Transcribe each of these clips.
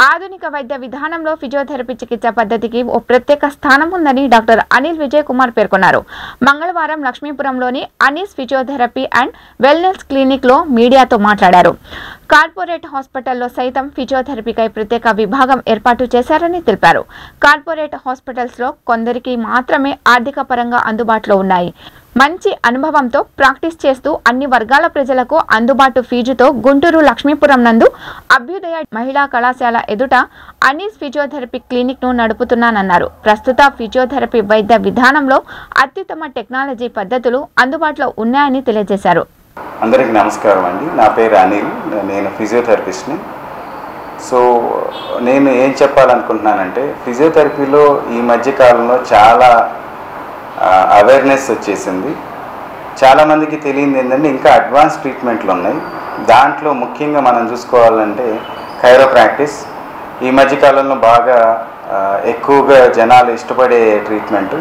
ఆధునిక వైద్య విధానంలో ఫిజియోథెరపీ చికిత్స పద్ధతికి ఓ ప్రత్యేక స్థానం ఉందని డాక్టర్ అనిల్ విజయ్ కుమార్ పేర్కొన్నారు. మంగళవారం లక్ష్మీపురంలోని అనీస్ ఫిజియోథెరపీ అండ్ వెల్నెస్ క్లినిక్లో మీడియాతో మాట్లాడారు. కార్పొరేట్ హాస్పిటల్లో సైతం ఫిజియోథెరపీకై ప్రత్యేక విభాగం ఏర్పాటు చేశారని తెలిపారు. కార్పొరేట్ హాస్పిటల్స్లో కొందరికి మాత్రమే ఆర్థిక పరంగా అందుబాటులో ఉన్నాయి. మంచి అనుభవంతో ప్రాక్టీస్ చేస్తూ అన్ని వర్గాల ప్రజలకు అందుబాటు ఫీజుతో గుంటూరు లక్ష్మీపురం నందు అభ్యుదయ మహిళా కళాశాల ఎదుట అనీస్ ఫిజియోథెరపీ క్లినిక్ ను నడుపుతున్నానన్నారు. ప్రస్తుత ఫిజియోథెరపీ వైద్య విధానంలో అత్యుత్తమ టెక్నాలజీ పద్ధతులు అందుబాటులో ఉన్నాయని తెలియజేశారు. అందరికీ నమస్కారం అండి. నా పేరు అనిల్, నేను ఫిజియోథెరపిస్ట్ని. సో నేను ఏం చెప్పాలనుకుంటున్నానంటే, ఫిజియోథెరపీలో ఈ మధ్యకాలంలో చాలా అవేర్నెస్ వచ్చేసింది. చాలామందికి తెలియదు ఏంటంటే ఇంకా అడ్వాన్స్ ట్రీట్మెంట్లు ఉన్నాయి. దాంట్లో ముఖ్యంగా మనం చూసుకోవాలంటే కైరోప్రాక్టిస్ ఈ మధ్యకాలంలో బాగా ఎక్కువగా జనాలు ఇష్టపడే ట్రీట్మెంట్.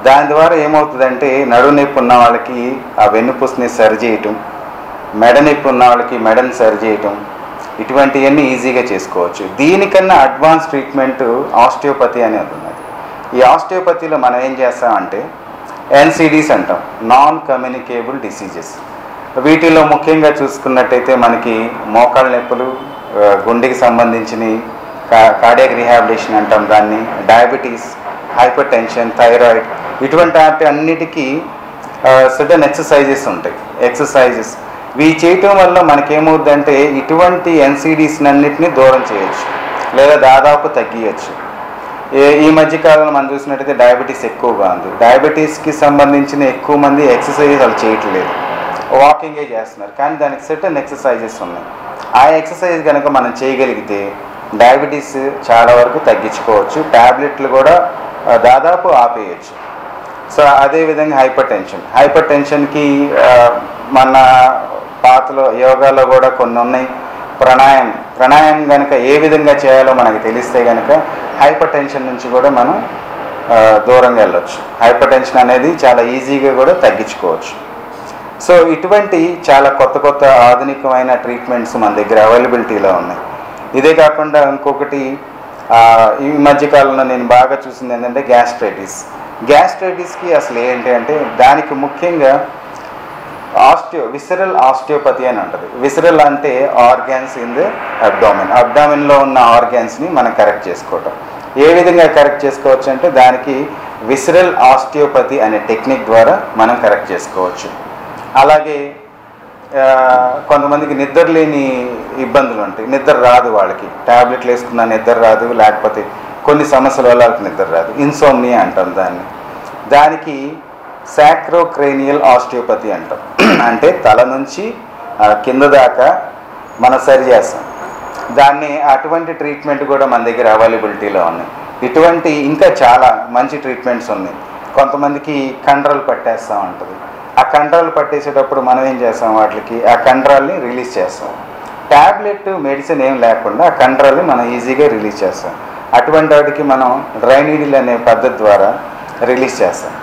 దాని ద్వారా ఏమవుతుందంటే నడుము నొప్పి ఉన్న వాళ్ళకి ఆ వెన్నుపూసని సరి చేయటం, మెడ నొప్పి ఉన్న వాళ్ళకి మెడని సరి చేయటం, ఇటువంటివన్నీ ఈజీగా చేసుకోవచ్చు. దీనికన్నా అడ్వాన్స్ ట్రీట్మెంట్ ఆస్టియోపతి అనేది ఉన్నది. ఈ ఆస్టియోపతిలో మనం ఏం చేస్తామంటే ఎన్సిడిస్ అంటాం, నాన్ కమ్యూనికేబుల్ డిసీజెస్. వీటిలో ముఖ్యంగా చూసుకున్నట్టయితే మనకి మోకాళ్ళ నొప్పులు, గుండెకి సంబంధించినవి, కార్డియాక్ రీహాబిలిటేషన్ అంటాం దాన్ని, డయాబెటీస్, హైపర్ టెన్షన్, థైరాయిడ్, ఇటువంటి వాటి అన్నిటికీ సడన్ ఎక్సర్సైజెస్ ఉంటాయి. ఎక్సర్సైజెస్ ఇవి చేయటం వల్ల మనకేమవుతుందంటే ఇటువంటి ఎన్సిడిస్ అన్నిటినీ దూరం చేయొచ్చు లేదా దాదాపు తగ్గించచ్చు. ఈ మధ్యకాలంలో మనం చూసినట్టయితే డయాబెటీస్ ఎక్కువగా ఉంది. డయాబెటీస్కి సంబంధించిన ఎక్కువ మంది ఎక్సర్సైజెస్ వాళ్ళు చేయట్లేదు, వాకింగే చేస్తున్నారు. కానీ దానికి సర్టన్ ఎక్సర్సైజెస్ ఉన్నాయి. ఆ ఎక్సర్సైజ్ కనుక మనం చేయగలిగితే డయాబెటీస్ చాలా వరకు తగ్గించుకోవచ్చు, ట్యాబ్లెట్లు కూడా దాదాపు ఆపేయచ్చు. సో అదేవిధంగా హైపర్ టెన్షన్కి మన పాతలో యోగాలో కూడా కొన్ని ఉన్నాయి. ప్రాణాయామం కనుక ఏ విధంగా చేయాలో మనకు తెలిస్తే కనుక హైపర్ టెన్షన్ నుంచి కూడా మనం దూరంగా వెళ్ళొచ్చు. హైపర్ టెన్షన్ అనేది చాలా ఈజీగా కూడా తగ్గించుకోవచ్చు. సో ఇటువంటి చాలా కొత్త ఆధునికమైన ట్రీట్మెంట్స్ మన దగ్గర అవైలబిలిటీలో ఉన్నాయి. ఇదే కాకుండా ఇంకొకటి ఈ మధ్యకాలంలో నేను బాగా చూసింది ఏంటంటే గ్యాస్ట్రైటిస్కి అసలు ఏంటి అంటే దానికి ముఖ్యంగా విసరల్ ఆస్టియోపతి అని ఉంటుంది. విసరల్ అంటే ఆర్గాన్స్ ఇన్ ద అబ్డామిన్లో ఉన్న ఆర్గాన్స్ని మనం కరెక్ట్ చేసుకోవటం. ఏ విధంగా కరెక్ట్ చేసుకోవచ్చు అంటే దానికి విసరల్ ఆస్టియోపతి అనే టెక్నిక్ ద్వారా మనం కరెక్ట్ చేసుకోవచ్చు. అలాగే కొంతమందికి నిద్ర లేని ఇబ్బందులు ఉంటాయి. నిద్ర రాదు, వాళ్ళకి ట్యాబ్లెట్లు వేసుకున్న నిద్ర రాదు, లేకపోతే కొన్ని సమస్యల వల్ల వాళ్ళకి నిద్ర రాదు, ఇన్సోమ్నియా అంటాం దానికి సాక్రోక్రేనియల్ ఆస్టియోపతి అంటాం. అంటే తల నుంచి కింద దాకా మనం సరి చేస్తాం దాన్ని. అటువంటి ట్రీట్మెంట్ కూడా మన దగ్గర అవైలబిలిటీలో ఉన్నాయి. ఇటువంటి ఇంకా చాలా మంచి ట్రీట్మెంట్స్ ఉన్నాయి. కొంతమందికి కండరాలు పట్టేస్తూ ఉంటుంది. ఆ కండరాలు పట్టేసేటప్పుడు మనం ఏం చేస్తాం, వాటికి ఆ కండరాల్ని రిలీజ్ చేస్తాం. ట్యాబ్లెట్ మెడిసిన్ ఏం లేకుండా ఆ కండరాల్ని మనం ఈజీగా రిలీజ్ చేస్తాం. అటువంటి వాటికి మనం డ్రై నీడిల్ అనే పద్ధతి ద్వారా రిలీజ్ చేస్తాం.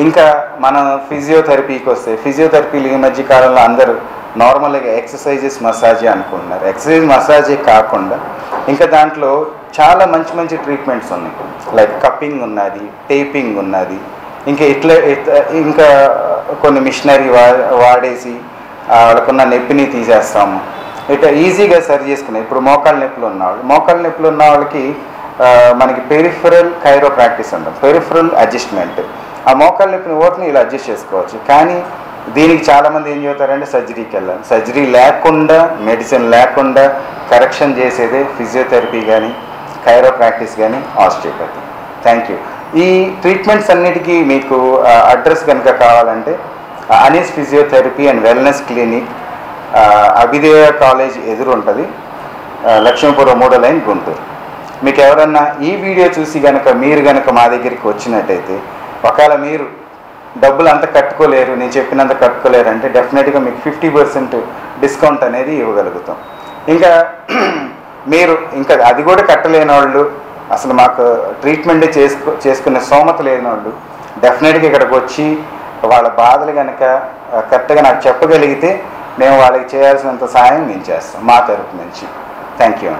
ఇంకా మనం ఫిజియోథెరపీకి వస్తే ఫిజియోథెరపీలు ఈ మధ్య కాలంలో అందరూ నార్మల్గా ఎక్సర్సైజెస్ మసాజే అనుకుంటున్నారు. ఎక్సర్సైజ్ మసాజే కాకుండా ఇంకా దాంట్లో చాలా మంచి ట్రీట్మెంట్స్ ఉన్నాయి. లైక్ కప్పింగ్ ఉన్నది, టేపింగ్ ఉన్నది, ఇంకా కొన్ని మిషనరీ వాడేసి వాళ్ళకున్న నొప్పిని తీసేస్తాము. ఇట్లా ఈజీగా సరి చేసుకున్నాయి. ఇప్పుడు మోకాళ్ళ నొప్పులు ఉన్న వాళ్ళకి మనకి పెరిఫరల్ కైరోప్రాక్టిస్ అంటాం, పెరిఫరల్ అడ్జస్ట్మెంట్. ఆ మోకాళ్ళ నొప్పిని ఓట్ని ఇలా అడ్జస్ట్ చేసుకోవచ్చు. కానీ దీనికి చాలామంది ఏం చెబుతారంటే సర్జరీకి వెళ్ళాలి. సర్జరీ లేకుండా, మెడిసిన్ లేకుండా కరెక్షన్ చేసేదే ఫిజియోథెరపీ కానీ, కైరోప్రాక్టిస్ కానీ, ఆస్టియోపతి. Thank you. ఈ ట్రీట్మెంట్స్ అన్నిటికీ మీకు అడ్రస్ కనుక కావాలంటే Anees physiotherapy and wellness clinic, అభ్యుదయ కాలేజ్ ఎదురు ఉంటుంది, లక్ష్మీపురం 3వ లైన్, గుంటూరు. మీకు ఎవరన్నా ఈ వీడియో చూసి మీరు కనుక మా దగ్గరికి వచ్చినట్టయితే, ఒకవేళ మీరు డబ్బులు అంత కట్టుకోలేరు, నేను చెప్పినంత కట్టుకోలేరు అంటే డెఫినెట్గా మీకు 50% డిస్కౌంట్ అనేది ఇవ్వగలుగుతాం. ఇంకా మీరు ఇంకా అది కూడా కట్టలేని వాళ్ళు, అసలు మాకు ట్రీట్మెంట్ చేసుకునే స్తోమత లేని వాళ్ళు డెఫినెట్గా ఇక్కడికి వచ్చి వాళ్ళ బాధలు కనుక కరెక్ట్గా నాకు చెప్పగలిగితే మేము వాళ్ళకి చేయాల్సినంత సాయం మేము చేస్తాం మా తరపు నుంచి. Thank you.